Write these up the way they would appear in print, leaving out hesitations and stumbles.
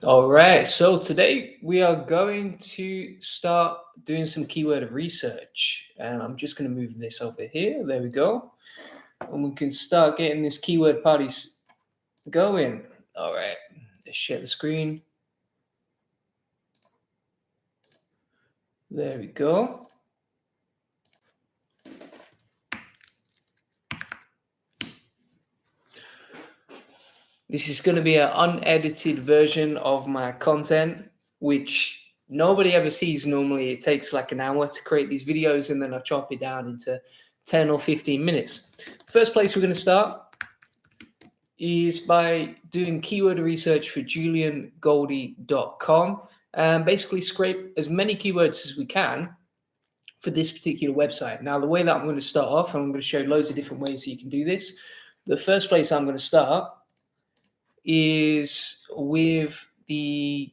All right, so today we are going to start doing some keyword research, and I'm just going to move this over here. There we go, and we can start getting this keyword parties going. All right, let's share the screen. There we go. This is going to be an unedited version of my content, which nobody ever sees normally. It takes like an hour to create these videos, and then I chop it down into 10 or 15 minutes. First place we're going to start is by doing keyword research for juliangoldie.com and basically scrape as many keywords as we can for this particular website. Now, the way that I'm going to start off, and I'm going to show loads of different ways that you can do this. The first place I'm going to start is with the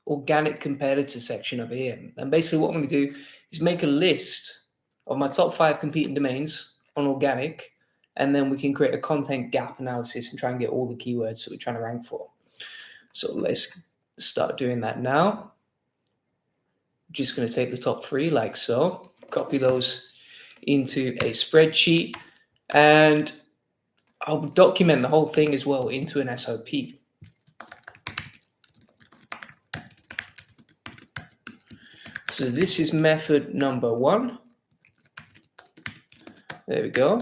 organic competitor section over here. And basically what I'm going to do is make a list of my top 5 competing domains on organic, and then we can create a content gap analysis and try and get all the keywords that we're trying to rank for. So let's start doing that now. Just going to take the top 3 like so, copy those into a spreadsheet, and I'll document the whole thing as well into an SOP. So this is method number 1. There we go.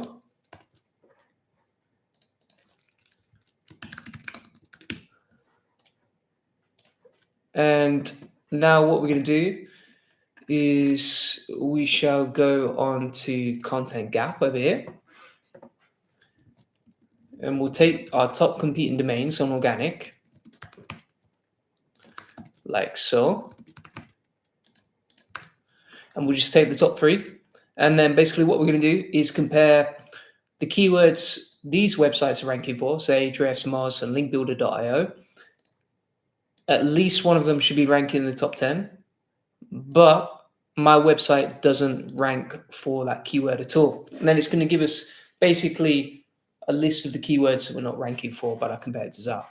And now what we're going to do is we shall go on to content gap over here. And we'll take our top competing domains on organic, like so. And we'll just take the top 3. And then basically what we're going to do is compare the keywords these websites are ranking for, say Ahrefs, Moz, and linkbuilder.io. At least one of them should be ranking in the top 10. But my website doesn't rank for that keyword at all. And then it's going to give us basically a list of the keywords that we're not ranking for, but our competitors are.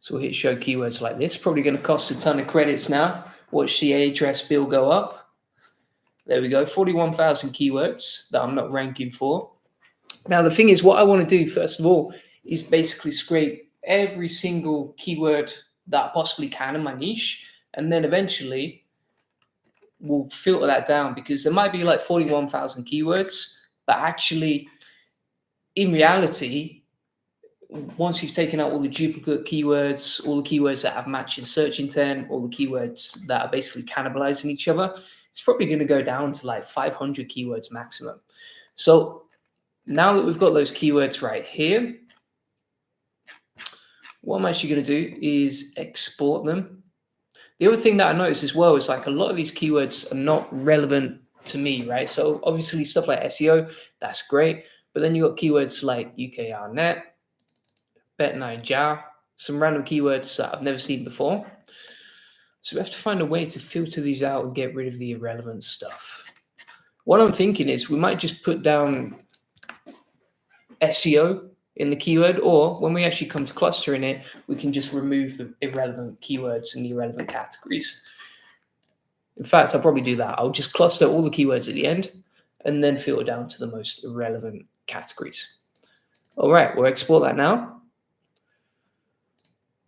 So we'll hit show keywords like this. Probably going to cost a ton of credits now. Watch the Ahrefs bill go up. There we go, 41,000 keywords that I'm not ranking for. Now the thing is, what I want to do first of all is basically scrape every single keyword that I possibly can in my niche, and then eventually we'll filter that down, because there might be like 41,000 keywords, but actually in reality, once you've taken out all the duplicate keywords, all the keywords that have matching search intent, all the keywords that are basically cannibalizing each other, it's probably going to go down to like 500 keywords maximum. So now that we've got those keywords right here, what I'm actually going to do is export them. The other thing that I noticed as well is like a lot of these keywords are not relevant to me, right? So obviously stuff like SEO, that's great. But then you got keywords like UKRnet, Bet9jar, some random keywords that I've never seen before. So we have to find a way to filter these out and get rid of the irrelevant stuff. What I'm thinking is we might just put down SEO in the keyword, or when we actually come to clustering it, we can just remove the irrelevant keywords and the irrelevant categories. In fact, I'll probably do that. I'll just cluster all the keywords at the end and then filter down to the most irrelevant categories. All right, we'll export that now.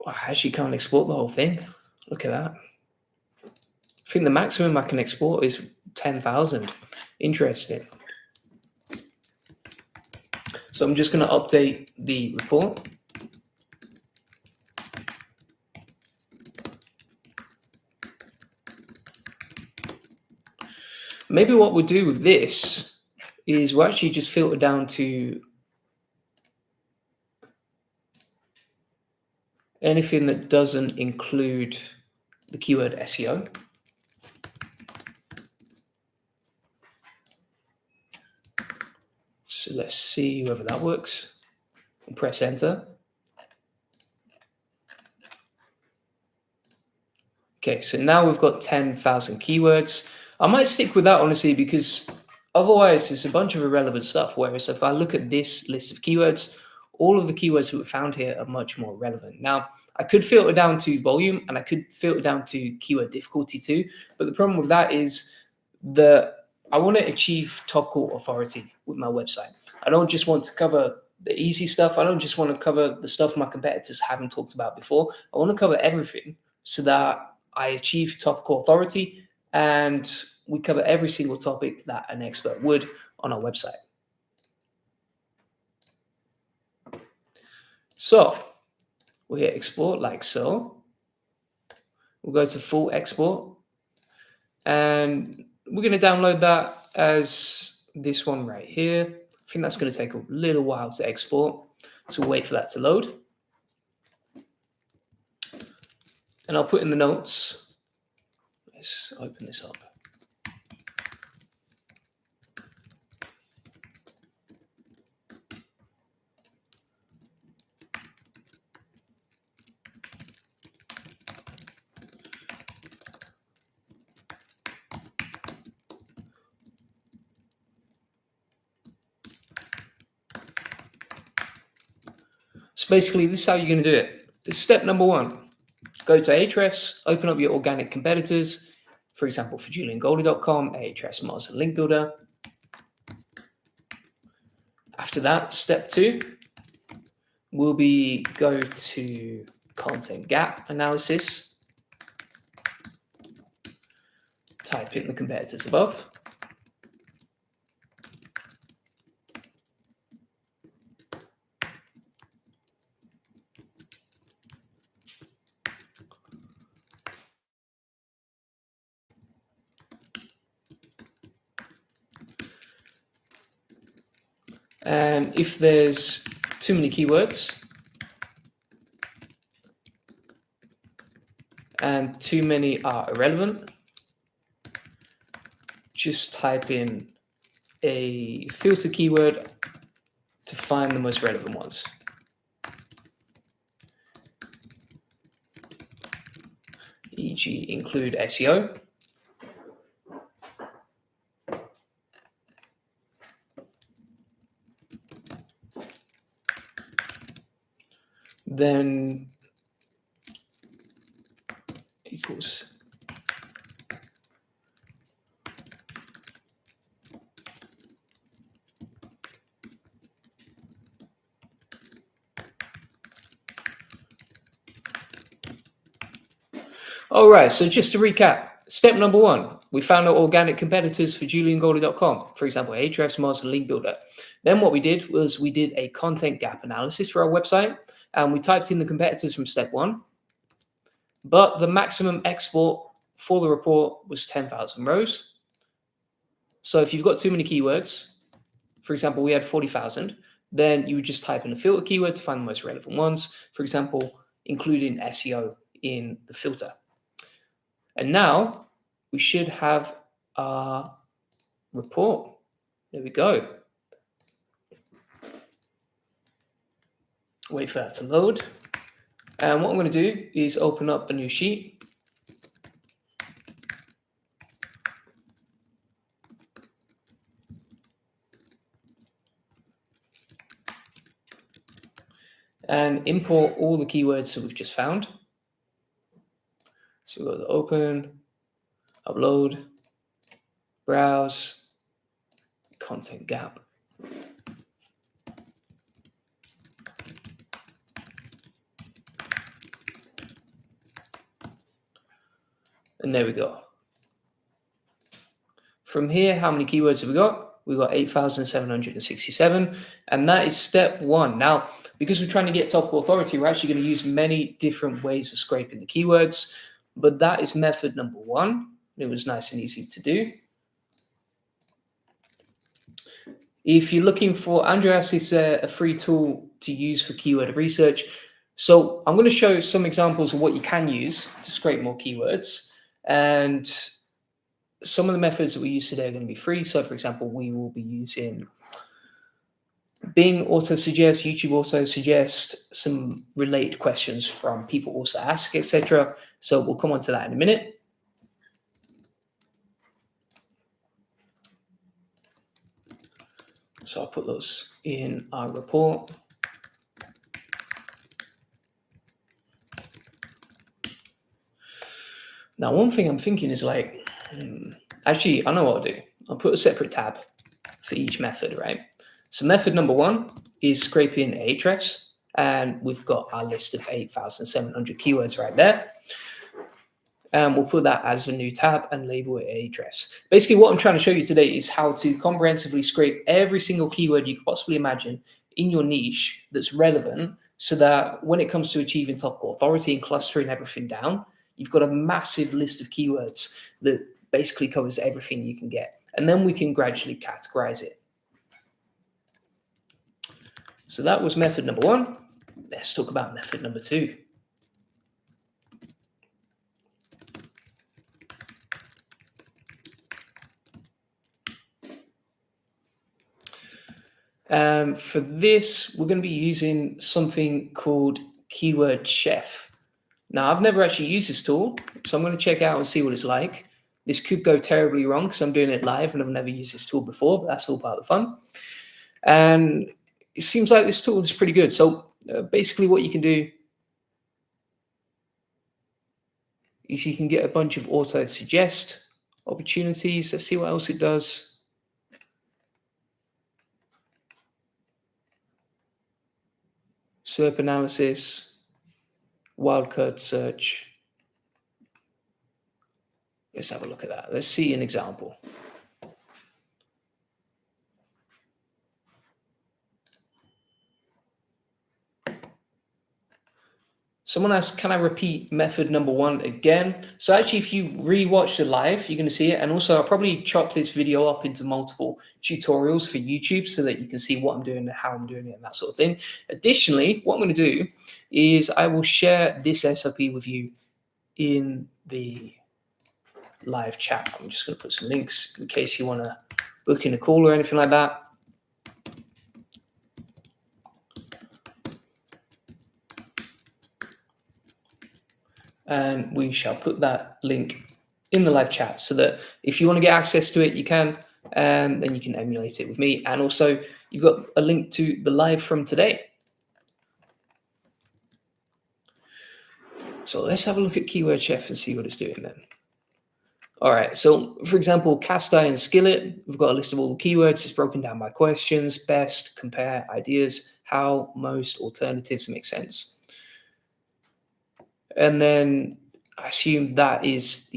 I actually can't export the whole thing. Look at that. I think the maximum I can export is 10,000. Interesting. So I'm just going to update the report. Maybe what we'll do with this is we'll actually just filter down to anything that doesn't include the keyword SEO. So let's see whether that works. We'll press enter. Okay, so now we've got 10,000 keywords. I might stick with that, honestly, because otherwise it's a bunch of irrelevant stuff. Whereas if I look at this list of keywords, all of the keywords that we found here are much more relevant. Now, I could filter down to volume and I could filter down to keyword difficulty too, but the problem with that is that I want to achieve top call authority with my website. I don't just want to cover the easy stuff. I don't just want to cover the stuff my competitors haven't talked about before. I want to cover everything so that I achieve top call authority and we cover every single topic that an expert would on our website. So we'll hit export like so. We'll go to full export and we're going to download that as this one right here. I think that's going to take a little while to export. So we'll wait for that to load. And I'll put in the notes. Let's open this up. So basically, this is how you're going to do it. This is step number one. Go to Ahrefs, open up your organic competitors. For example, for juliangoldie.com, Ahrefs Master Link Builder. After that, step two will be go to content gap analysis. Type in the competitors above. And if there's too many keywords and too many are irrelevant, just type in a filter keyword to find the most relevant ones. E.g. include SEO. Then equals all right, so just to recap, step number one, we found our organic competitors for juliangoldie.com, for example, Ahrefs Master Link Builder. Then what we did was we did a content gap analysis for our website, and we typed in the competitors from step one, but the maximum export for the report was 10,000 rows. So if you've got too many keywords, for example, we had 40,000, then you would just type in a filter keyword to find the most relevant ones, for example, including SEO in the filter. And now we should have our report. There we go. Wait for that to load. And what I'm going to do is open up a new sheet. And import all the keywords that we've just found. So we'll go to open, upload, browse, content gap. And there we go. From here, how many keywords have we got? We've got 8,767, and that is step one. Now, because we're trying to get top authority, we're actually going to use many different ways of scraping the keywords, but that is method number one. It was nice and easy to do. If you're looking for Andreas, it's a free tool to use for keyword research. So I'm going to show some examples of what you can use to scrape more keywords. And some of the methods that we use today are going to be free. So for example, we will be using Bing auto-suggest, YouTube auto-suggest, some related questions from people also ask, etc. So we'll come on to that in a minute. So I'll put those in our report. Now, one thing I'm thinking is like, actually, I know what I'll do. I'll put a separate tab for each method, right? So method number 1 is scraping Ahrefs, and we've got our list of 8,700 keywords right there. And we'll put that as a new tab and label it Ahrefs. Basically, what I'm trying to show you today is how to comprehensively scrape every single keyword you could possibly imagine in your niche that's relevant, so that when it comes to achieving top authority and clustering everything down, you've got a massive list of keywords that basically covers everything you can get. And then we can gradually categorize it. So that was method number 1. Let's talk about method number 2. For this, we're going to be using something called Keyword Chef. Now, I've never actually used this tool, so I'm going to check out and see what it's like. This could go terribly wrong because I'm doing it live and I've never used this tool before, but that's all part of the fun. And it seems like this tool is pretty good. So basically what you can do is you can get a bunch of auto suggest opportunities. Let's see what else it does. SERP analysis, wildcard search. Let's have a look at that. Let's see an example. Someone asked, can I repeat method number 1 again? So actually, if you rewatch the live, you're going to see it. And also, I'll probably chop this video up into multiple tutorials for YouTube so that you can see what I'm doing and how I'm doing it and that sort of thing. Additionally, what I'm going to do is I will share this SOP with you in the live chat. I'm just going to put some links in case you want to book in a call or anything like that. And we shall put that link in the live chat so that if you want to get access to it, you can, and then you can emulate it with me. And also, you've got a link to the live from today. So let's have a look at Keyword Chef and see what it's doing then. All right, so for example, cast iron skillet, we've got a list of all the keywords. It's broken down by questions, best, compare, ideas, how, most, alternatives make sense. And then I assume that is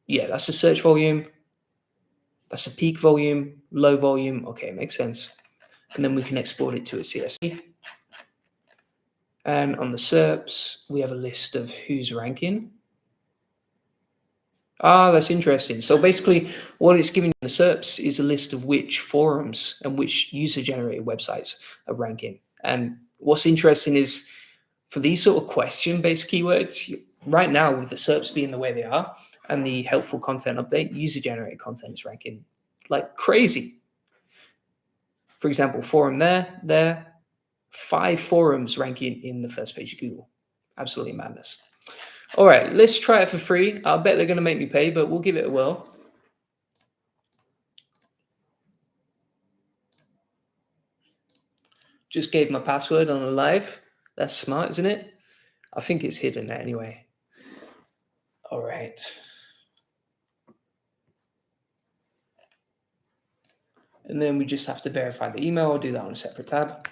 that's the search volume. That's a peak volume, low volume. Okay, makes sense. And then we can export it to a CSV. And on the SERPs, we have a list of who's ranking. Ah, that's interesting. So basically, what it's giving the SERPs is a list of which forums and which user-generated websites are ranking. And what's interesting is for these sort of question-based keywords, right now with the SERPs being the way they are and the helpful content update, user-generated content is ranking like crazy. For example, forum there, 5 forums ranking in the first page of Google. Absolutely madness. All right, let's try it for free. I'll bet they're going to make me pay, but we'll give it a whirl. Just gave my password on a live. That's smart, isn't it? I think it's hidden there anyway. All right. And then we just have to verify the email. I'll do that on a separate tab.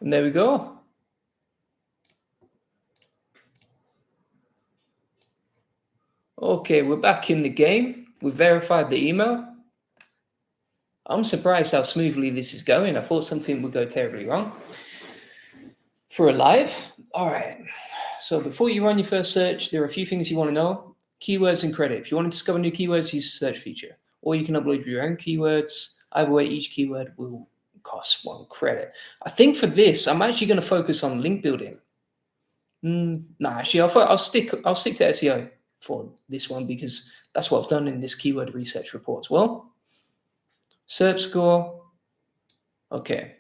And there we go. Okay, we're back in the game. We verified the email. I'm surprised how smoothly this is going. I thought something would go terribly wrong for a live. All right. So before you run your first search, there are a few things you want to know. Keywords and credit. If you want to discover new keywords, use the search feature. Or you can upload your own keywords. Either way, each keyword will cost 1 credit. I think for this, I'm actually going to focus on link building. Actually, I'll stick to SEO for this one because that's what I've done in this keyword research report as well. SERP score. Okay.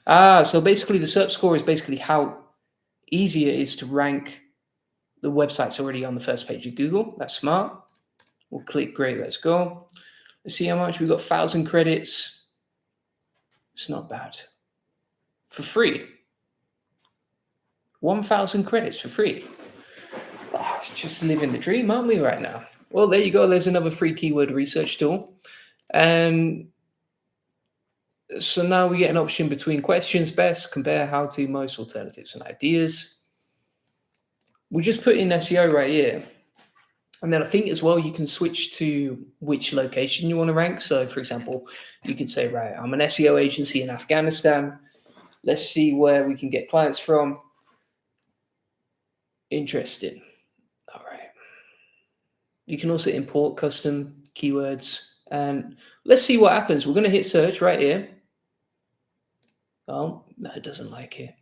So basically the SERP score is basically how easy it is to rank the websites already on the first page of Google. That's smart. We'll click great, let's go. Let's see how much we've got. 1,000 credits. It's not bad. for free. 1,000 credits for free. Oh, just living the dream, aren't we, right now? Well, there you go. There's another free keyword research tool. And so now we get an option between questions, best, compare, how to, most, alternatives, and ideas. We'll just put in SEO right here. And then I think as well, you can switch to which location you want to rank. So for example, you could say, right, I'm an SEO agency in Afghanistan. Let's see where we can get clients from. Interesting. All right. You can also import custom keywords. And let's see what happens. We're going to hit search right here. Oh, no, it doesn't like it.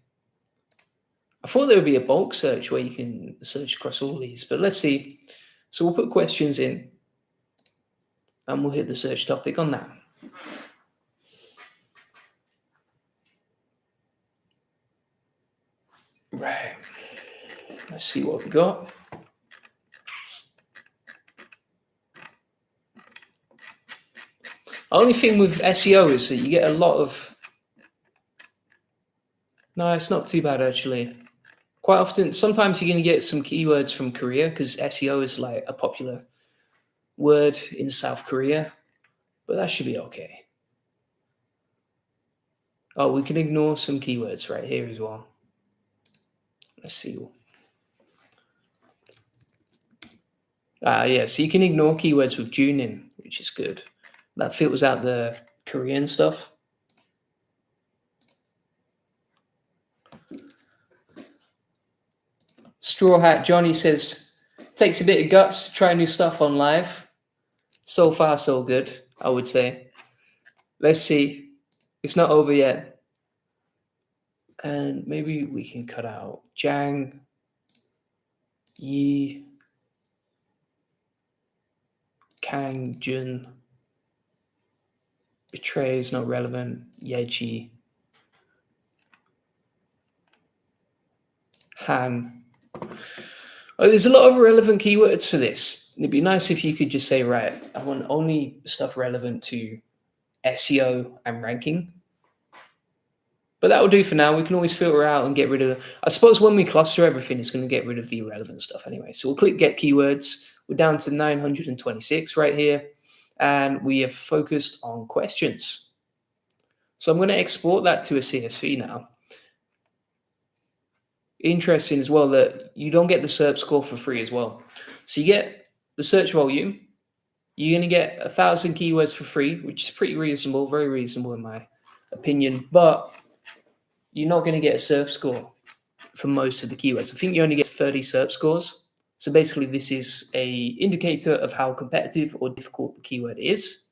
I thought there would be a bulk search where you can search across all these, but let's see. So we'll put questions in and we'll hit the search topic on that. Right. Let's see what we got. Only thing with SEO is that you get a lot of... No, it's not too bad actually. Quite often, sometimes you're going to get some keywords from Korea because SEO is like a popular word in South Korea, but that should be okay. Oh, we can ignore some keywords right here as well. Let's see. Yeah, so you can ignore keywords with June in, which is good. That filters out the Korean stuff. Straw Hat Johnny says, takes a bit of guts to try new stuff on live. So far, so good, I would say. Let's see. It's not over yet. And maybe we can cut out Jang, Yi, Kang, Jun. Betray is not relevant. Yeji. Han. Oh, there's a lot of relevant keywords for this. It'd be nice if you could just say, right, I want only stuff relevant to SEO and ranking. But that will do for now. We can always filter out and get rid of... I suppose when we cluster everything, it's going to get rid of the irrelevant stuff anyway. So we'll click Get Keywords. We're down to 926 right here. And we have focused on questions. So I'm going to export that to a CSV now. Interesting as well that you don't get the SERP score for free as well. So you get the search volume. You're going to get 1,000 keywords for free, which is pretty reasonable, very reasonable in my opinion. But you're not going to get a SERP score for most of the keywords. I think you only get 30 SERP scores. So basically, this is an indicator of how competitive or difficult the keyword is.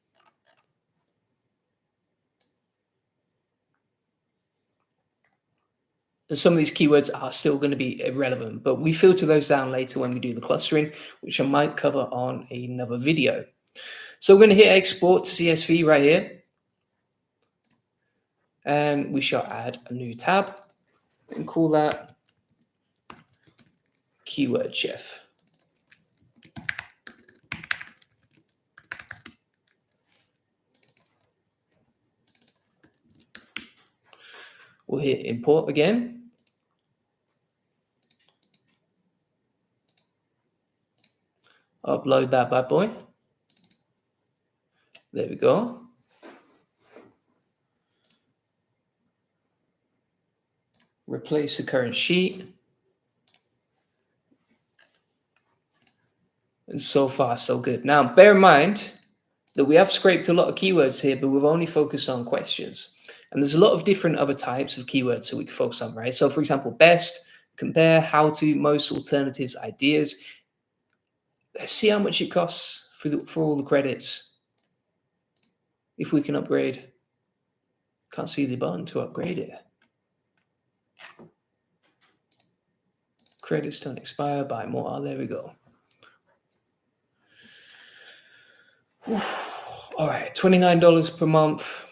And some of these keywords are still going to be irrelevant, but we filter those down later when we do the clustering, which I might cover on another video. So we're going to hit export to CSV right here. And we shall add a new tab and call that Keyword Chef. We'll hit import again. Upload that bad boy. There we go. Replace the current sheet. And so far, so good. Now, bear in mind that we have scraped a lot of keywords here, but we've only focused on questions. And there's a lot of different other types of keywords that we can focus on, right? So for example, best, compare, how to, most, alternatives, ideas. Let's see how much it costs for all the credits. If we can upgrade. Can't see the button to upgrade it. Credits don't expire, buy more. Oh, there we go. All right, $29 per month.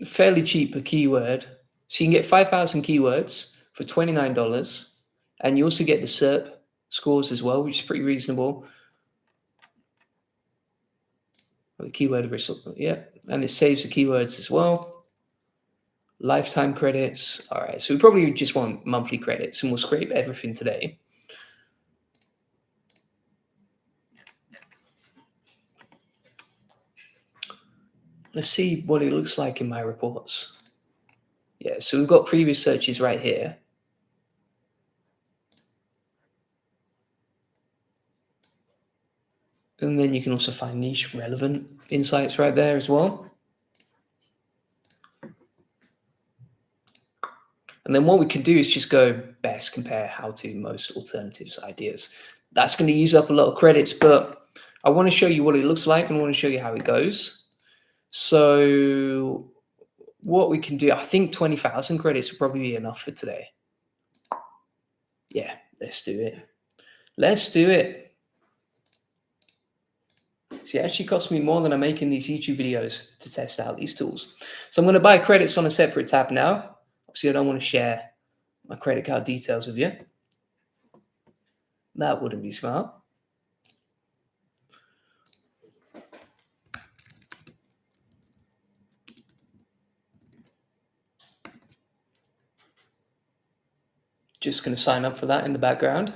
Fairly cheap per keyword. So you can get 5,000 keywords for $29. And you also get the SERP scores as well, which is pretty reasonable. The keyword result, yeah, and it saves the keywords as well. Lifetime credits. All right, so we probably just want monthly credits, and we'll scrape everything today. Let's see what it looks like in my reports. Yeah, so we've got previous searches right here. And then you can also find niche relevant insights right there as well. And then what we can do is just go best, compare how to, most, alternatives, ideas. That's going to use up a lot of credits, but I want to show you what it looks like and I want to show you how it goes. So what we can do, I think 20,000 credits will probably be enough for today. Yeah, let's do it. Let's do it. See, it actually cost me more than I'm making these YouTube videos to test out these tools. So I'm going to buy credits on a separate tab now. Obviously, I don't want to share my credit card details with you. That wouldn't be smart. Just going to sign up for that in the background.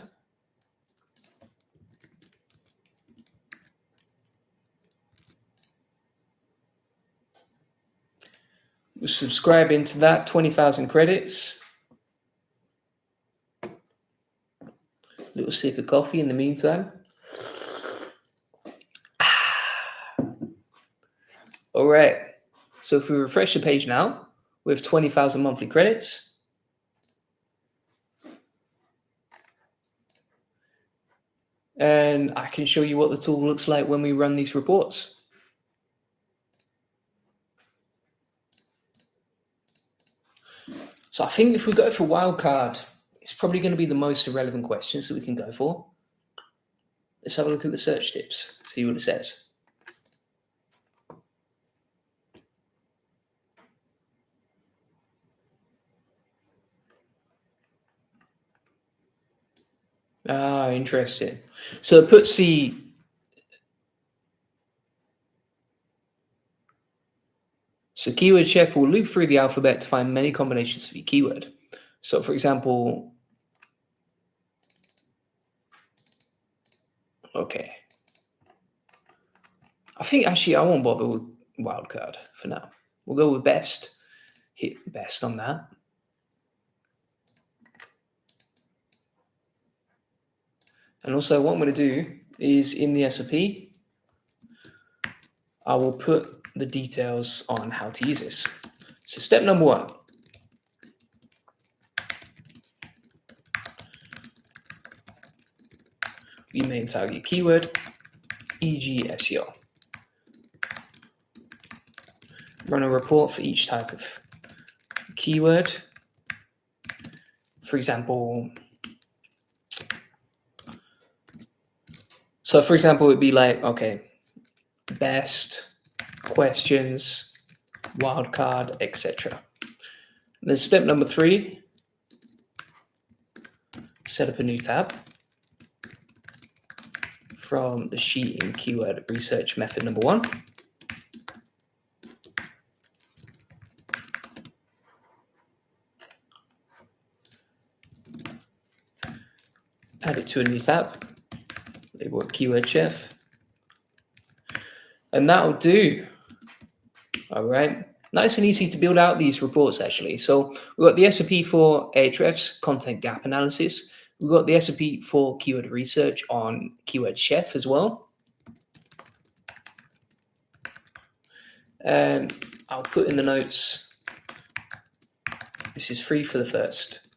We'll subscribe into that, 20,000 credits. Little sip of coffee in the meantime. All right. So if we refresh the page now, we have 20,000 monthly credits. And I can show you what the tool looks like when we run these reports. So I think if we go for wildcard, it's probably going to be the most irrelevant questions that we can go for. Let's have a look at the search tips, see what it says. Ah, interesting. So it puts the keyword chef will loop through the alphabet to find many combinations of your keyword. So for example, okay. I think actually I won't bother with wildcard for now. We'll go with best. Hit best on that. And also what I'm going to do is in the SOP, I will put the details on how to use this. So step number 1. You name target keyword, e.g. SEO. Run a report for each type of keyword. For example, it'd be like, okay, best, questions, wildcard, etc. Then step number 3, set up a new tab from the sheet in keyword research method number 1. Add it to a new tab, label it keyword chef, and that'll do. All right, nice and easy to build out these reports actually. So we've got the SOP for Ahrefs, content gap analysis. We've got the SOP for keyword research on keyword chef as well. And I'll put in the notes, this is free for the first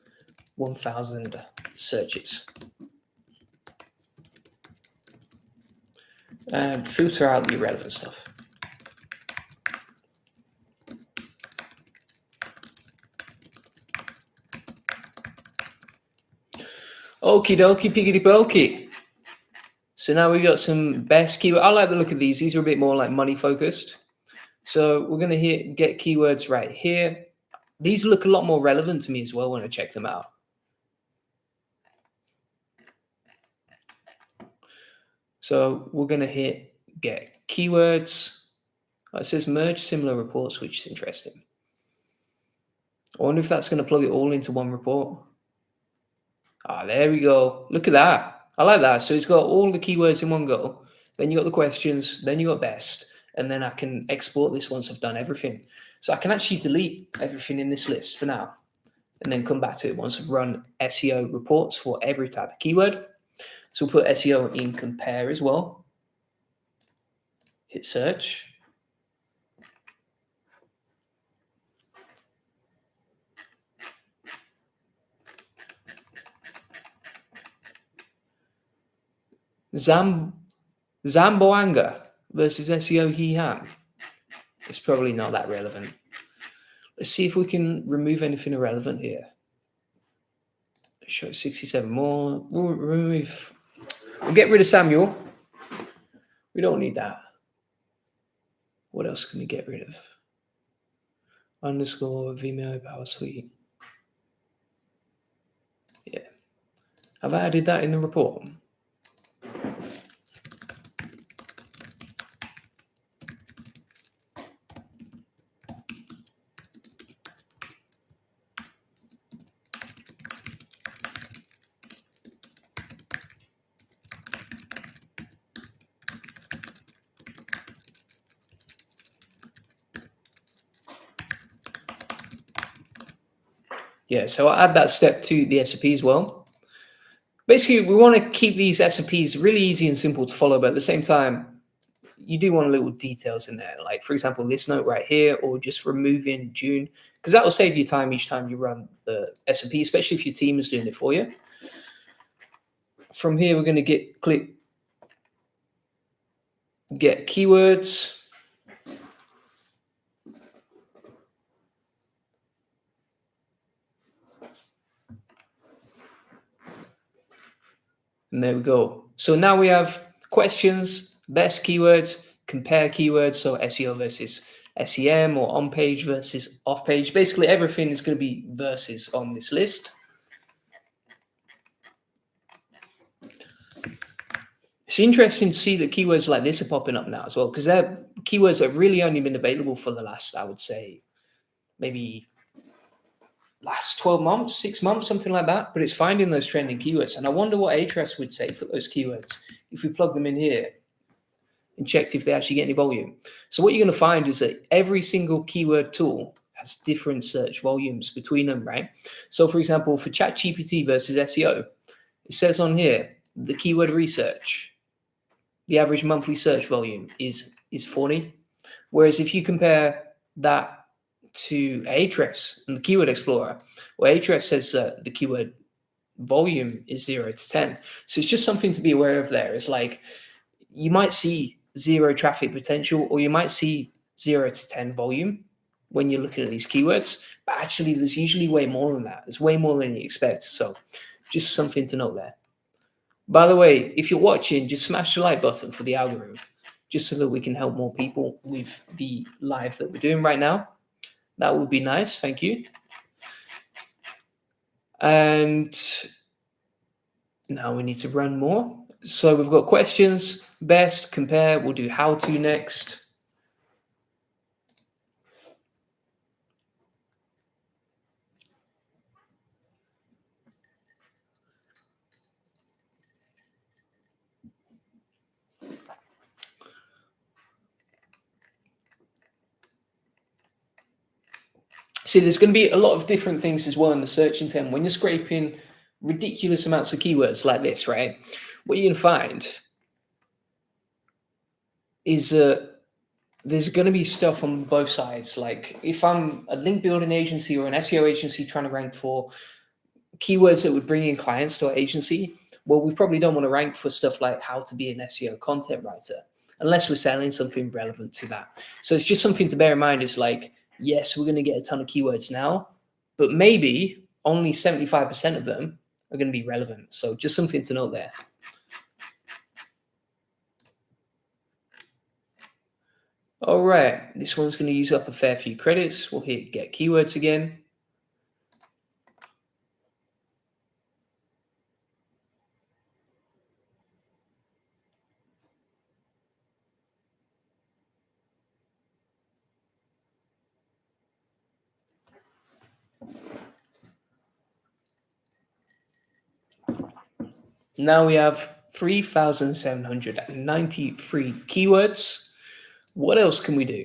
1,000 searches. And filter out the irrelevant stuff. Okie dokie, piggity pokey. So now we got some best keyword. I like the look of these. These are a bit more like money focused. So we're going to get keywords right here. These look a lot more relevant to me as well when I check them out. So we're going to hit get keywords. It says merge similar reports, which is interesting. I wonder if that's going to plug it all into one report. There we go. Look at that. I like that. So it's got all the keywords in one go. Then you got the questions, then you got best, and then I can export this once I've done everything. So I can actually delete everything in this list for now, and then come back to it once I've run SEO reports for every type of keyword. So we'll put SEO in compare as well. Hit search. Zamboanga versus SEO He-Ham. It's probably not that relevant. Let's see if we can remove anything irrelevant here. Show 67 more. We'll get rid of Samuel. We don't need that. What else can we get rid of? Underscore Vimeo Power Suite. Yeah. Have I added that in the report? Yeah, so I'll add that step to the SOP as well. Basically, we want to keep these SOPs really easy and simple to follow, but at the same time, you do want little details in there. Like, for example, this note right here, or just removing June, because that will save you time each time you run the SOP, especially if your team is doing it for you. From here, we're going to click get keywords. And there we go. So now we have questions, best keywords, compare keywords. So SEO versus SEM, or on page versus off page. Basically, everything is going to be versus on this list. It's interesting to see that keywords like this are popping up now as well, because they're keywords that have really only been available for the last, I would say, maybe last 12 months, 6 months, something like that. But it's finding those trending keywords. And I wonder what Ahrefs would say for those keywords if we plug them in here and checked if they actually get any volume. So what you're going to find is that every single keyword tool has different search volumes between them, right? So for example, for ChatGPT versus SEO, it says on here, the keyword research, the average monthly search volume is 40. Whereas if you compare that to Ahrefs and the Keyword Explorer, well, Ahrefs says that the keyword volume is 0 to 10. So it's just something to be aware of there. It's like you might see 0 traffic potential, or you might see 0 to 10 volume when you're looking at these keywords, but actually there's usually way more than that. There's way more than you expect. So just something to note there. By the way, if you're watching, just smash the like button for the algorithm, just so that we can help more people with the live that we're doing right now. That would be nice. Thank you. And now we need to run more. So we've got questions, best, compare. We'll do how to next. See, there's going to be a lot of different things as well in the search intent. When you're scraping ridiculous amounts of keywords like this, right? What you're going to find is there's going to be stuff on both sides. Like if I'm a link building agency or an SEO agency trying to rank for keywords that would bring in clients to our agency, well, we probably don't want to rank for stuff like how to be an SEO content writer, unless we're selling something relevant to that. So it's just something to bear in mind. Is like, yes, we're going to get a ton of keywords now, but maybe only 75% of them are going to be relevant. So just something to note there. All right, this one's going to use up a fair few credits. We'll hit get keywords again. Now we have 3,793 keywords. What else can we do?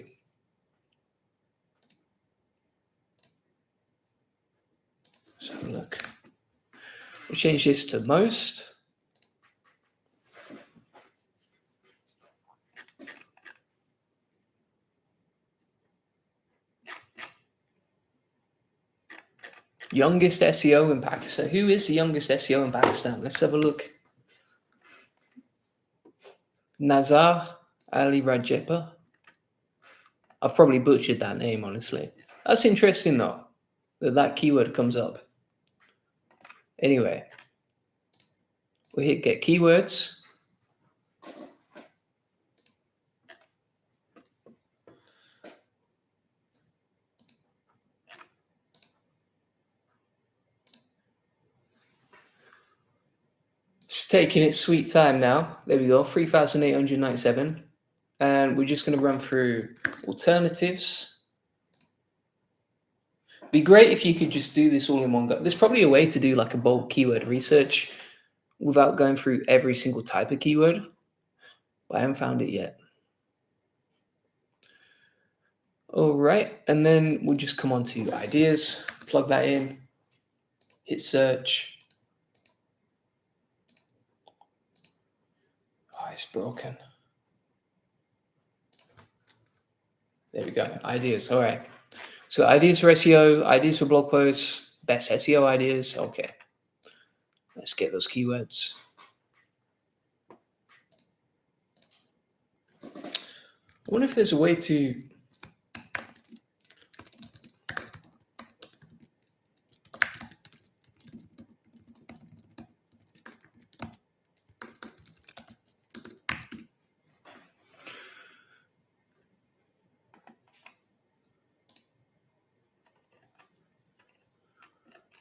Let's have a look. We'll change this to most. Youngest SEO in Pakistan. Who is the youngest SEO in Pakistan? Let's have a look. Nazar Ali Rajepa. I've probably butchered that name, honestly. That's interesting, though, that keyword comes up. Anyway, we'll hit get keywords. It's taking its sweet time now. There we go, 3,897. And we're just going to run through alternatives. Be great if you could just do this all in one go. There's probably a way to do like a bulk keyword research without going through every single type of keyword, but I haven't found it yet. All right, and then we'll just come on to ideas, plug that in, hit search. Oh, it's broken. There we go, ideas. All right, so ideas for SEO, ideas for blog posts, best SEO ideas. Okay, let's get those keywords. I wonder if there's a way to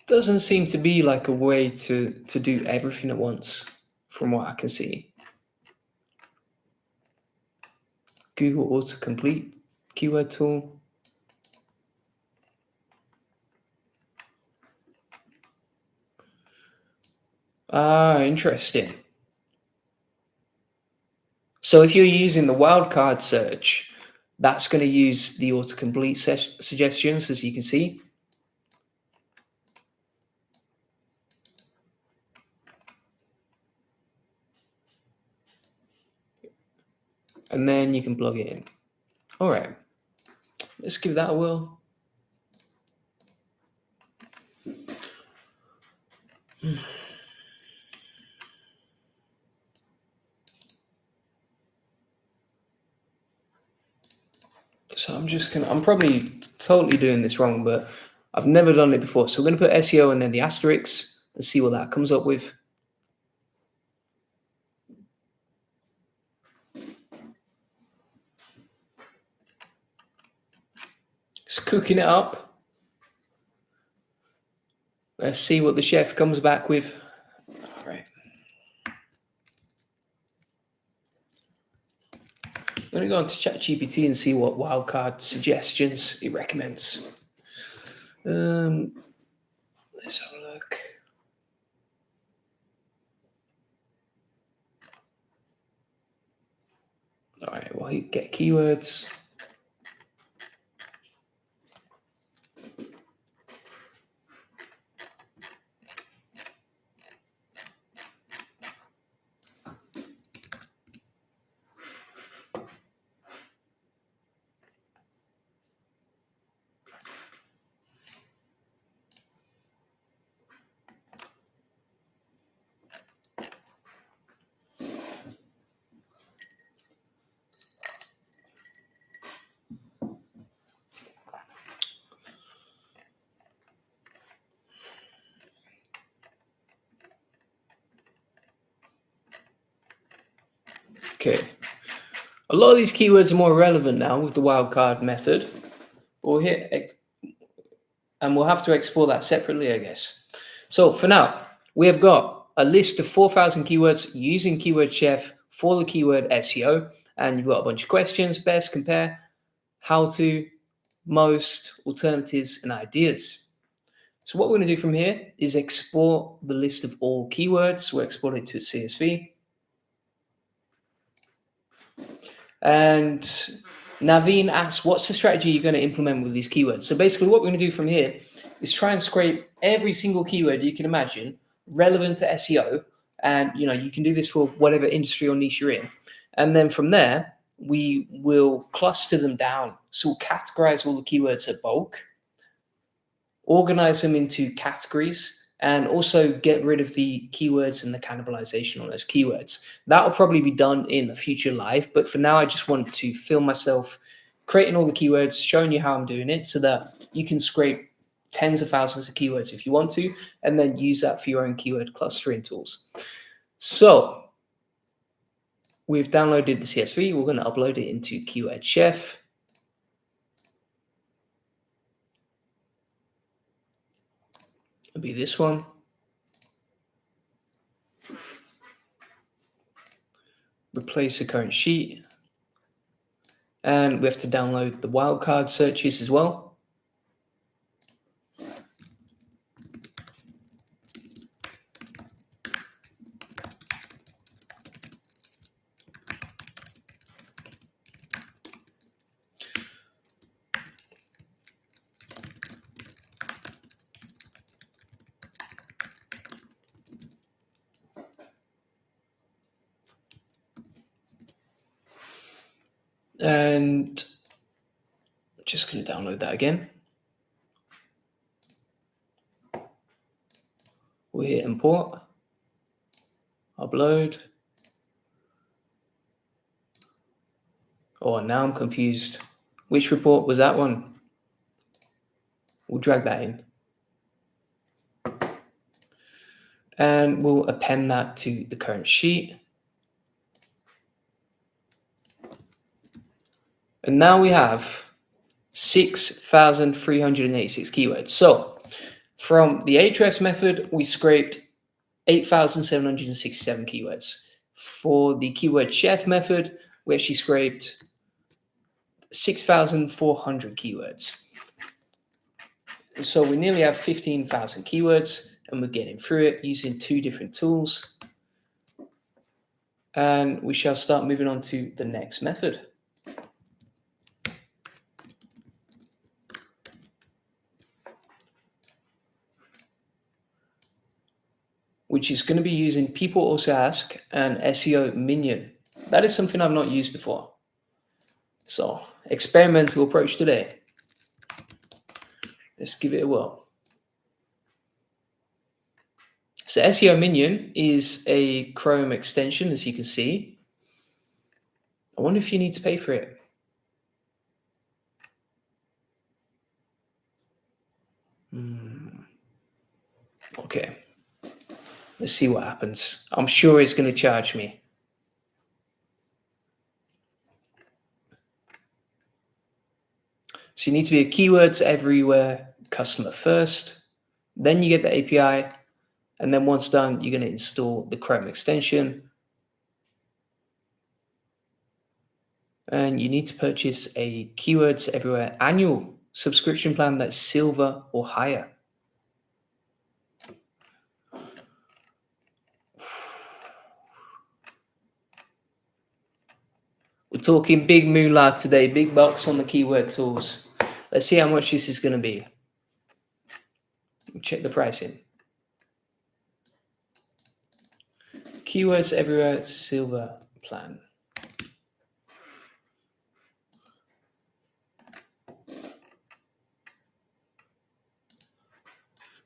doesn't seem to be like a way to do everything at once from what I can see. Google autocomplete keyword tool. Interesting. So if you're using the wildcard search, that's going to use the autocomplete suggestions, as you can see. And then you can plug it in. All right, let's give that a whirl. So I'm probably totally doing this wrong, but I've never done it before. So we're going to put SEO and then the asterisk and see what that comes up with. It's cooking it up. Let's see what the chef comes back with. All right. I'm going to go on to ChatGPT and see what wildcard suggestions it recommends. Let's have a look. All right, well, get keywords. Okay. A lot of these keywords are more relevant now with the wildcard method. We'll hit, and we'll have to explore that separately, I guess. So for now, we have got a list of 4,000 keywords using Keyword Chef for the keyword SEO. And you've got a bunch of questions, best, compare, how to, most, alternatives, and ideas. So what we're going to do from here is export the list of all keywords. We'll export it to a CSV. And Naveen asks, what's the strategy you're going to implement with these keywords? So basically what we're going to do from here is try and scrape every single keyword you can imagine relevant to SEO. And you can do this for whatever industry or niche you're in. And then from there, we will cluster them down. So we'll categorize all the keywords at bulk, organize them into categories, and also get rid of the keywords and the cannibalization on those keywords. That will probably be done in a future live, but for now, I just want to film myself creating all the keywords, showing you how I'm doing it so that you can scrape tens of thousands of keywords if you want to, and then use that for your own keyword clustering tools. So we've downloaded the CSV. We're going to upload it into Keyword Chef. It'll be this one. Replace the current sheet. And we have to download the wildcard searches as well. And I'm just going to download that again. We'll hit import, upload. Oh, now I'm confused. Which report was that one? We'll drag that in. And we'll append that to the current sheet. And now we have 6,386 keywords. So from the Ahrefs method, we scraped 8,767 keywords. For the Keyword Chef method, we actually scraped 6,400 keywords. So we nearly have 15,000 keywords, and we're getting through it using two different tools. And we shall start moving on to the next method. Which is going to be using People Also Ask and SEO Minion. That is something I've not used before. So, experimental approach today. Let's give it a whirl. So SEO Minion is a Chrome extension, as you can see. I wonder if you need to pay for it. Okay. Let's see what happens. I'm sure it's going to charge me. So you need to be a keywords everywhere customer first. Then you get the API. And then once done, you're going to install the Chrome extension. And you need to purchase a Keywords Everywhere annual subscription plan that's silver or higher. We're talking big moolah today, big bucks on the keyword tools. Let's see how much this is going to be. Check the pricing. Keywords Everywhere silver plan.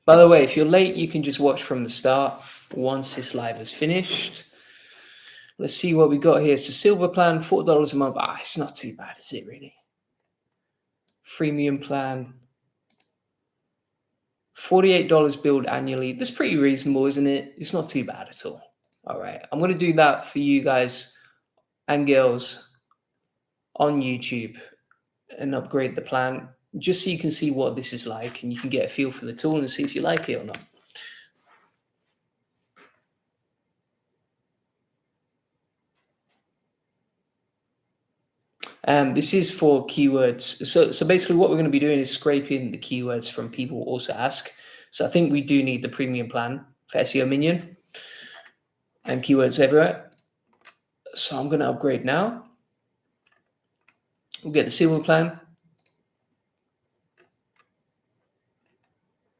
By the way, if you're late, you can just watch from the start once this live is finished. Let's see what we got here. It's a silver plan, $4 a month. It's not too bad, is it really? Freemium plan, $48 billed annually. That's pretty reasonable, isn't it? It's not too bad at all. All right, I'm going to do that for you guys and girls on YouTube and upgrade the plan just so you can see what this is like and you can get a feel for the tool and see if you like it or not. This is for keywords. So basically what we're going to be doing is scraping the keywords from People Also Ask. So I think we do need the premium plan for SEO Minion and keywords everywhere. So I'm going to upgrade now. We'll get the silver plan.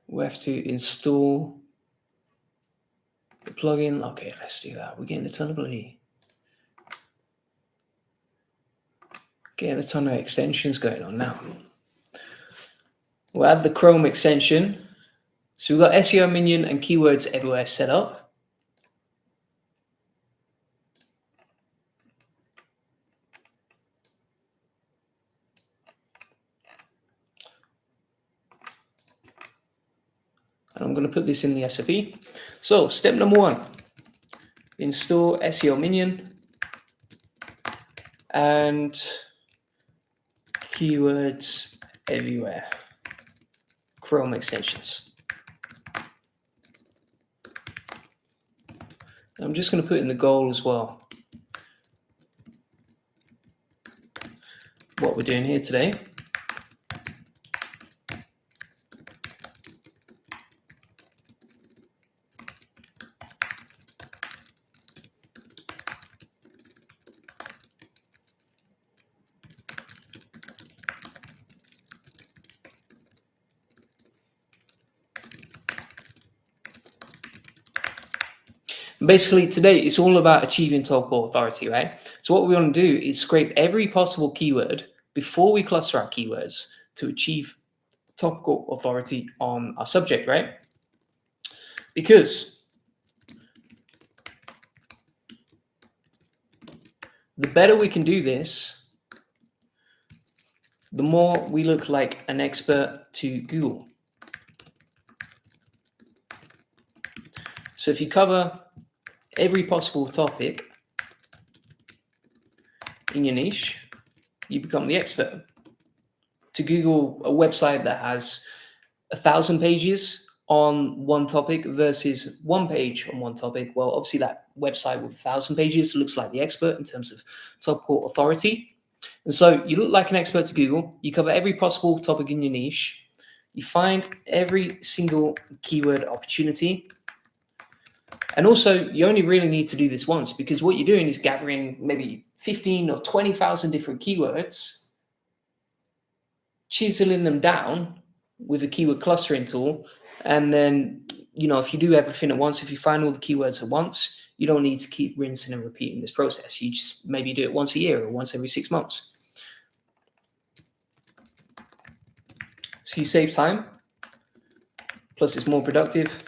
We have to install the plugin. Okay, let's do that. We're getting a ton of bloody, getting a ton of extensions going on now. We'll add the Chrome extension. So we've got SEO Minion and keywords everywhere set up. And I'm going to put this in the SFE. So step number 1, install SEO Minion and keywords everywhere, Chrome extensions. I'm just going to put in the goal as well, what we're doing here today. Basically, today it's all about achieving top core authority, right? So what we want to do is scrape every possible keyword before we cluster our keywords to achieve top core authority on our subject, right? Because the better we can do this, the more we look like an expert to Google. So if you cover every possible topic in your niche, you become the expert. To Google a website that has 1,000 pages on one topic versus 1 page on one topic, well, obviously that website with 1,000 pages looks like the expert in terms of top core authority. And so you look like an expert to Google, you cover every possible topic in your niche, you find every single keyword opportunity. And also, you only really need to do this once, because what you're doing is gathering maybe 15 or 20,000 different keywords, chiseling them down with a keyword clustering tool. And then, you know, if you do everything at once, if you find all the keywords at once, you don't need to keep rinsing and repeating this process. You just maybe do it once a year or once every 6 months. So you save time, plus it's more productive,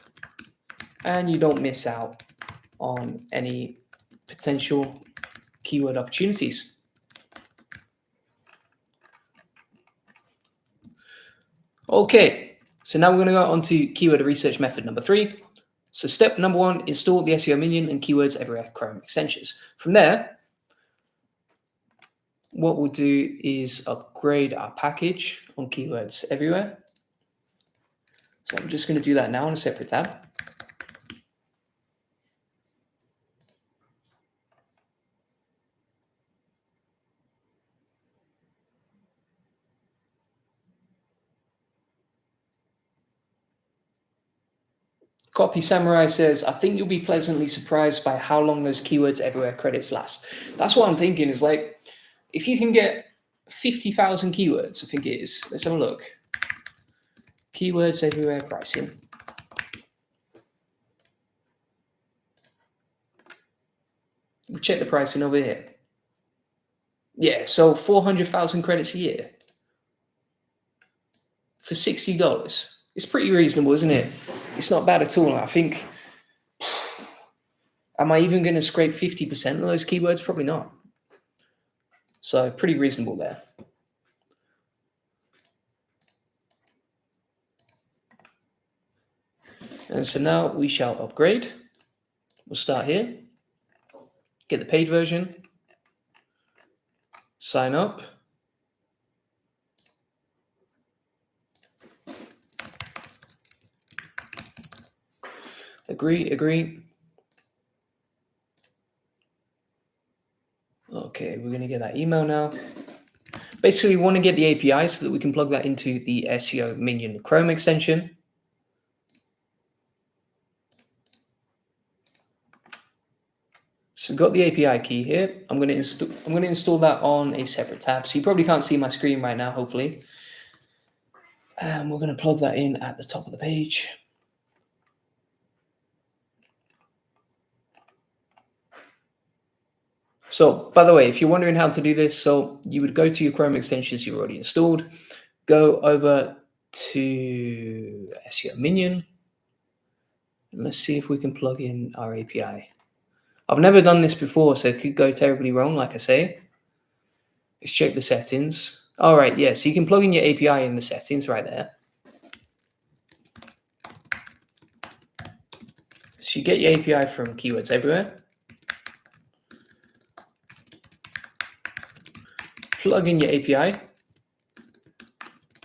and you don't miss out on any potential keyword opportunities. Okay, so now we're going to go on to keyword research method number 3. So step number 1, install the SEO Minion and keywords everywhere Chrome extensions. From there, what we'll do is upgrade our package on keywords everywhere. So I'm just going to do that now in a separate tab. Copy Samurai says, I think you'll be pleasantly surprised by how long those keywords everywhere credits last. That's what I'm thinking, is like, if you can get 50,000 keywords, I think it is. Let's have a look. Keywords everywhere pricing. We'll check the pricing over here. Yeah, so 400,000 credits a year for $60. It's pretty reasonable, isn't it? It's not bad at all. I think, am I even going to scrape 50% of those keywords? Probably not. So pretty reasonable there. And so now we shall upgrade. We'll start here. Get the paid version. Sign up. Agree. Okay, we're going to get that email now. Basically, we want to get the API so that we can plug that into the SEO Minion Chrome extension. So got the API key here. I'm going to install that on a separate tab. So you probably can't see my screen right now, hopefully. And we're going to plug that in at the top of the page. So, by the way, if you're wondering how to do this, so you would go to your Chrome extensions you've already installed, go over to SEO Minion, and let's see if we can plug in our API. I've never done this before, so it could go terribly wrong, like I say. Let's check the settings. All right, yeah, so you can plug in your API in the settings right there. So you get your API from Keywords Everywhere. Plug in your API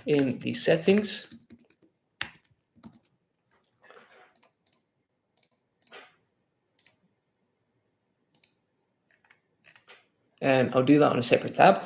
in the settings. And I'll do that on a separate tab.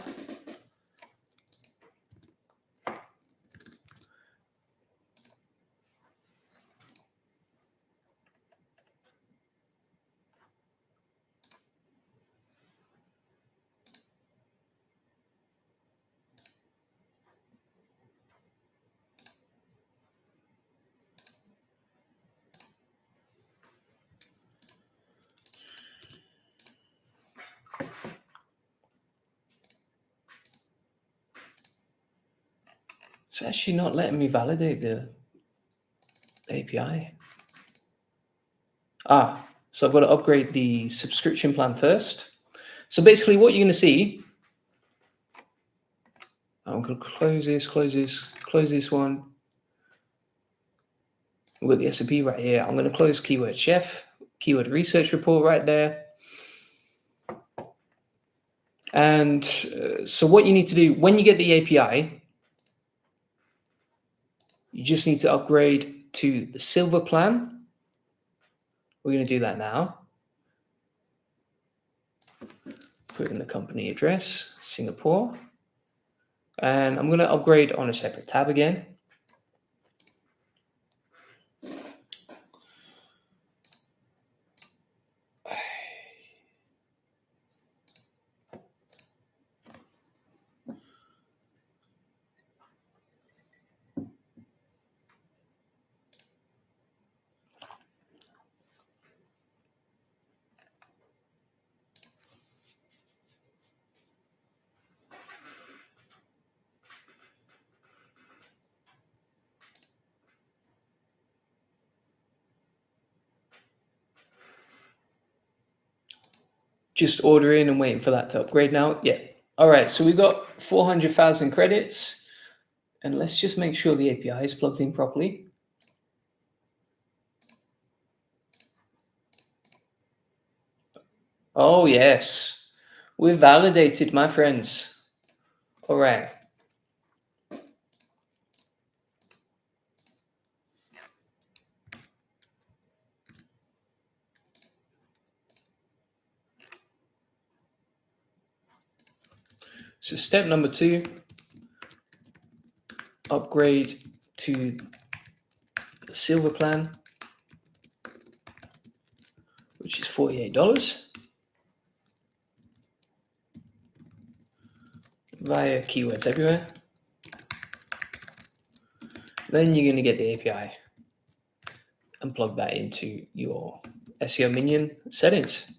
It's actually not letting me validate the API. So I've got to upgrade the subscription plan first. So basically what you're going to see, I'm going to close this one. We've got the SEP right here. I'm going to close Keyword Chef, Keyword Research Report right there. And so what you need to do, when you get the API, you just need to upgrade to the Silver plan. We're going to do that now. Put in the company address, Singapore. And I'm going to upgrade on a separate tab again. Just ordering and waiting for that to upgrade now. Yeah. All right. So we've got 400,000 credits. And let's just make sure the API is plugged in properly. Oh, yes. We're validated, my friends. All right. So step number 2, upgrade to the Silver plan, which is $48 via Keywords Everywhere. Then you're going to get the API and plug that into your SEO Minion settings.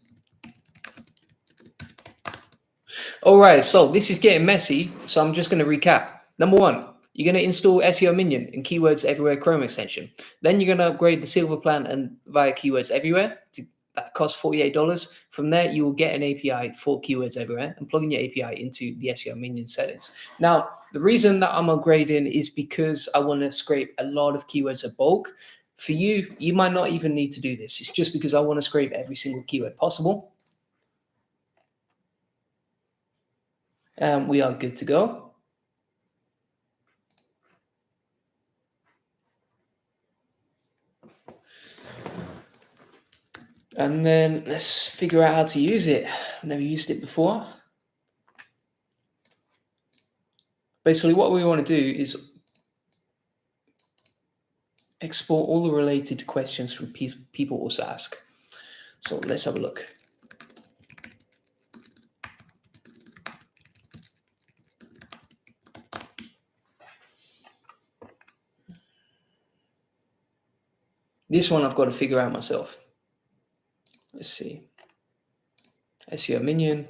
All right, so this is getting messy, so I'm just going to recap. Number 1, you're going to install SEO Minion in Keywords Everywhere Chrome extension. Then you're going to upgrade the Silver plan and via Keywords Everywhere. That costs $48. From there, you will get an API for Keywords Everywhere and plug in your API into the SEO Minion settings. Now, the reason that I'm upgrading is because I want to scrape a lot of keywords at bulk. For you, you might not even need to do this. It's just because I want to scrape every single keyword possible. We are good to go. And then let's figure out how to use it. I've never used it before. Basically, what we want to do is export all the related questions from people also ask. So let's have a look. This one I've got to figure out myself. Let's see. SEO minion.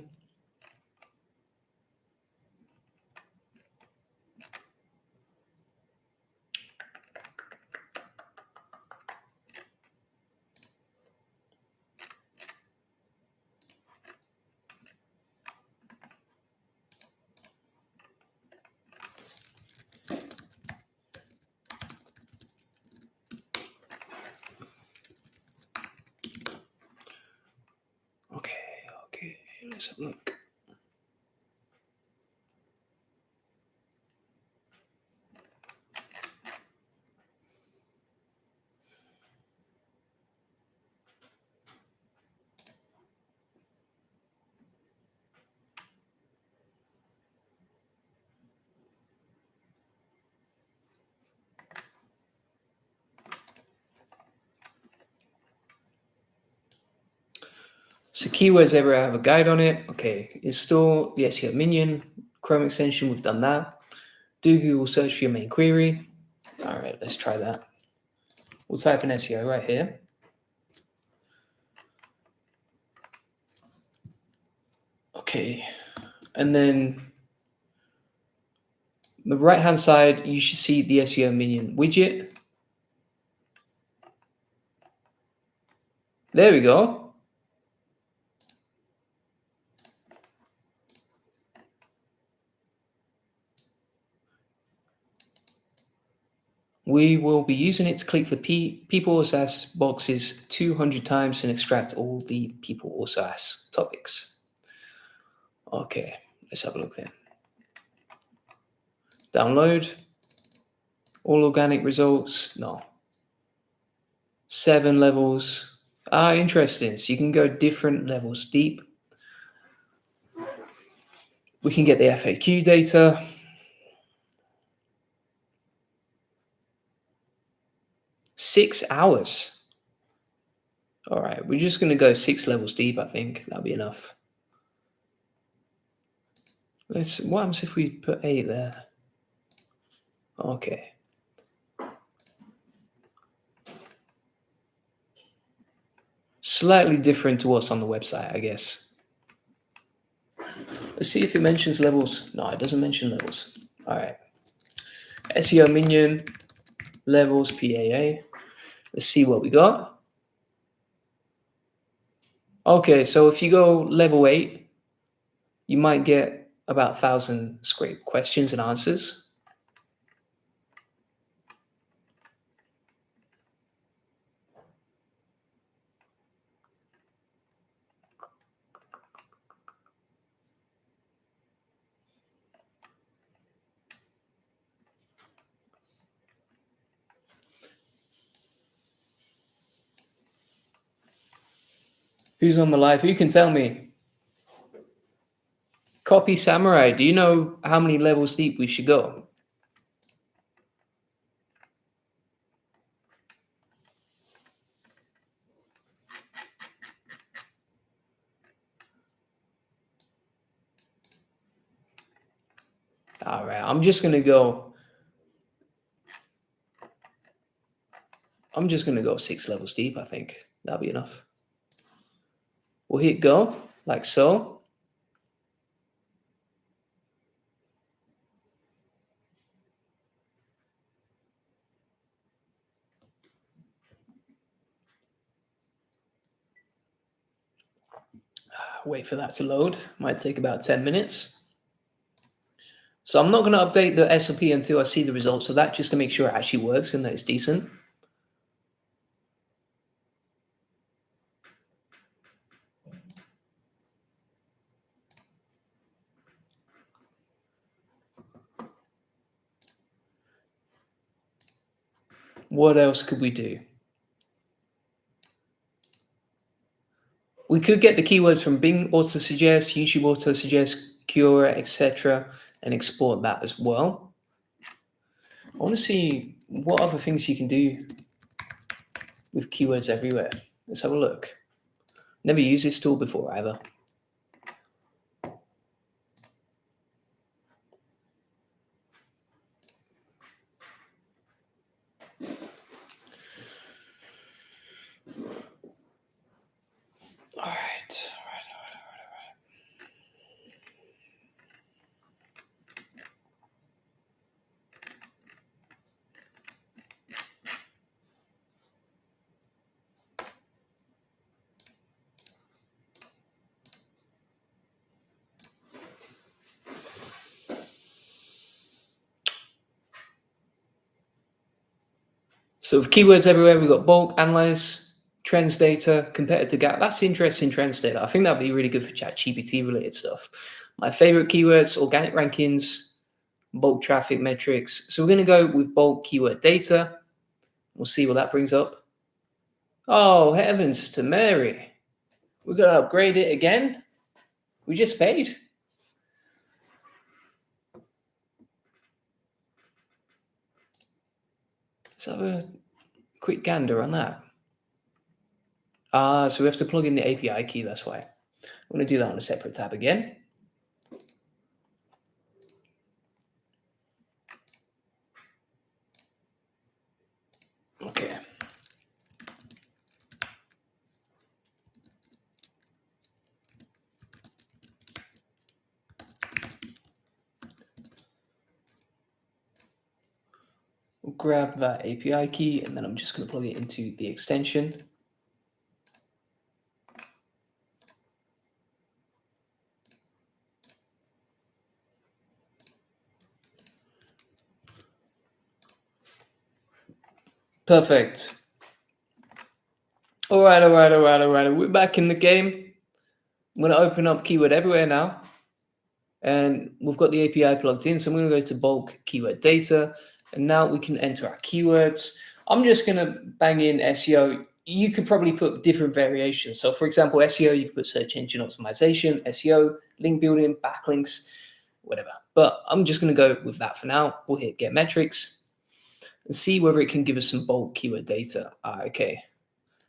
Okay, let's have a look. So keywords everywhere, I have a guide on it. Okay, install the SEO minion, Chrome extension, we've done that. Do Google search for your main query. All right, let's try that. We'll type in SEO right here. Okay, and then the right-hand side, you should see the SEO minion widget. There we go. We will be using it to click the people also ask boxes 200 times and extract all the people also ask topics. Okay, let's have a look then. Download. All organic results. No. 7 levels. Interesting. So you can go different levels deep. We can get the FAQ data. Six hours. All right, we're just going to go 6 levels deep, I think. That'll be enough. What happens if we put 8 there? Okay. Slightly different to what's on the website, I guess. Let's see if it mentions levels. No, it doesn't mention levels. All right. SEO minion, levels, PAA. Let's see what we got. Okay, so if you go level 8, you might get about 1,000 scraped questions and answers. Who's on the live? Who can tell me? Copy Samurai, do you know how many levels deep we should go? All right, I'm just gonna go 6 levels deep, I think. That'll be enough. We'll hit go, like so. Wait for that to load. Might take about 10 minutes. So I'm not going to update the SOP until I see the results of that, just to make sure it actually works and that it's decent. What else could we do? We could get the keywords from Bing Autosuggest, YouTube Autosuggest, Cura, etc., and export that as well. I want to see what other things you can do with keywords everywhere. Let's have a look. Never used this tool before either. So with keywords everywhere, we've got bulk, analyze, trends data, competitor gap. That's interesting, trends data. I think that'd be really good for ChatGPT related stuff. My favorite keywords, organic rankings, bulk traffic metrics. So we're going to go with bulk keyword data. We'll see what that brings up. Oh, heavens to Mary. We've got to upgrade it again. We just paid. Let's have a quick gander on that. So we have to plug in the API key, that's why. I'm going to do that on a separate tab again. Okay. We'll grab that API key, and then I'm just going to plug it into the extension. Perfect. All right. We're back in the game. I'm going to open up Keyword Everywhere now. And we've got the API plugged in. So I'm going to go to bulk keyword data. And now we can enter our keywords. I'm just going to bang in SEO. You could probably put different variations. So for example, SEO, you could put search engine optimization, SEO, link building, backlinks, whatever. But I'm just going to go with that for now. We'll hit get metrics and see whether it can give us some bulk keyword data. Okay.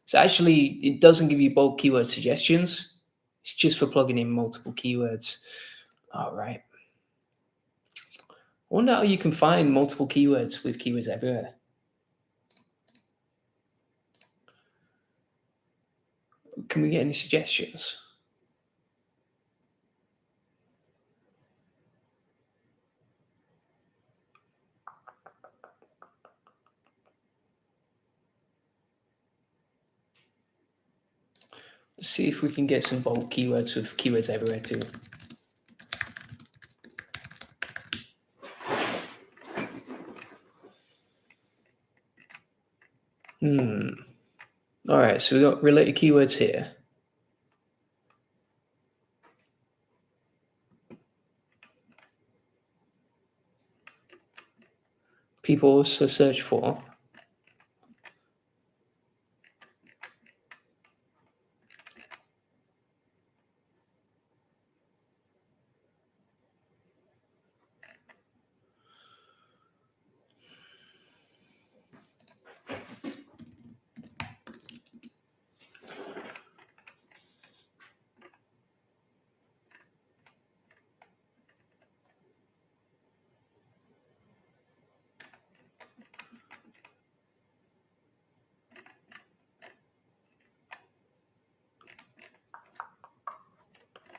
So actually, it doesn't give you bulk keyword suggestions. It's just for plugging in multiple keywords. All right. I wonder how you can find multiple keywords with keywords everywhere. Can we get any suggestions? Let's see if we can get some bulk keywords with keywords everywhere too. All right, so we got related keywords here. People also search for.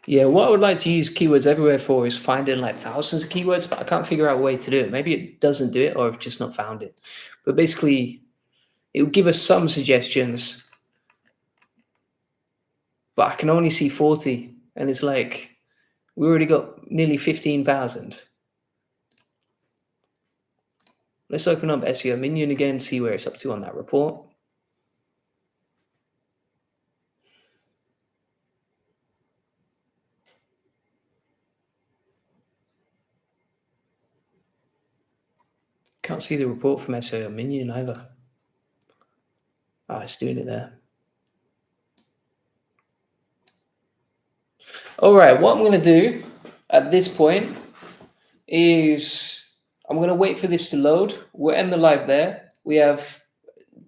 Yeah, what I would like to use keywords everywhere for is finding like thousands of keywords, but I can't figure out a way to do it. Maybe it doesn't do it, or I've just not found it. But basically, it will give us some suggestions, but I can only see 40. And it's like, we already got nearly 15,000. Let's open up SEO Minion again, see where it's up to on that report. Can't see the report from SEO Minion either. It's doing it there. All right, what I'm going to do at this point is I'm going to wait for this to load. We'll end the live there. We have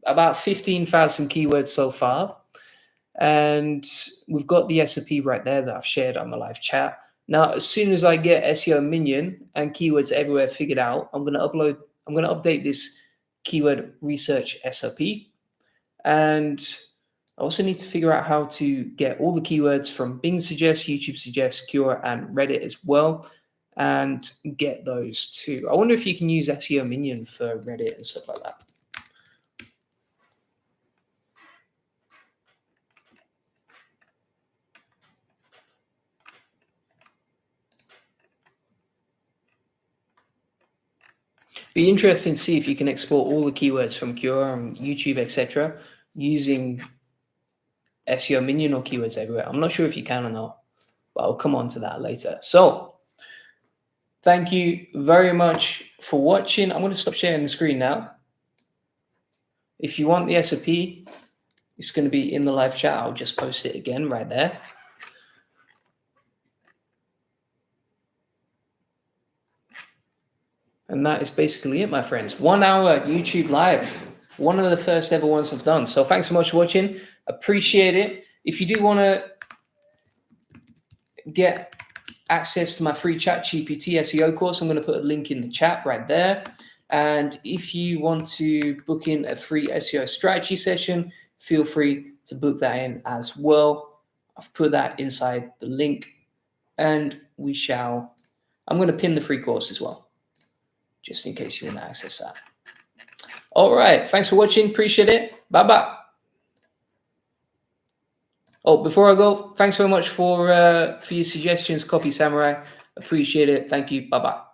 about 15,000 keywords so far. And we've got the SOP right there that I've shared on the live chat. Now, as soon as I get SEO Minion and keywords everywhere figured out, I'm going to update this keyword research SOP. And I also need to figure out how to get all the keywords from Bing Suggest, YouTube Suggest, Cure, and Reddit as well, and get those too. I wonder if you can use SEO Minion for Reddit and stuff like that. Be interesting to see if you can export all the keywords from Cura and YouTube, etc., using SEO Minion or Keywords Everywhere. I'm not sure if you can or not, but I'll come on to that later. So thank you very much for watching. I'm going to stop sharing the screen now. If you want the SOP, it's going to be in the live chat. I'll just post it again right there. And that is basically it, my friends. 1 hour YouTube live. One of the first ever ones I've done. So thanks so much for watching. Appreciate it. If you do want to get access to my free ChatGPT SEO course, I'm going to put a link in the chat right there. And if you want to book in a free SEO strategy session, feel free to book that in as well. I've put that inside the link, and I'm going to pin the free course as well, just in case you want to access that. All right. Thanks for watching. Appreciate it. Bye-bye. Oh, before I go, thanks very much for your suggestions, Copy Samurai. Appreciate it. Thank you. Bye-bye.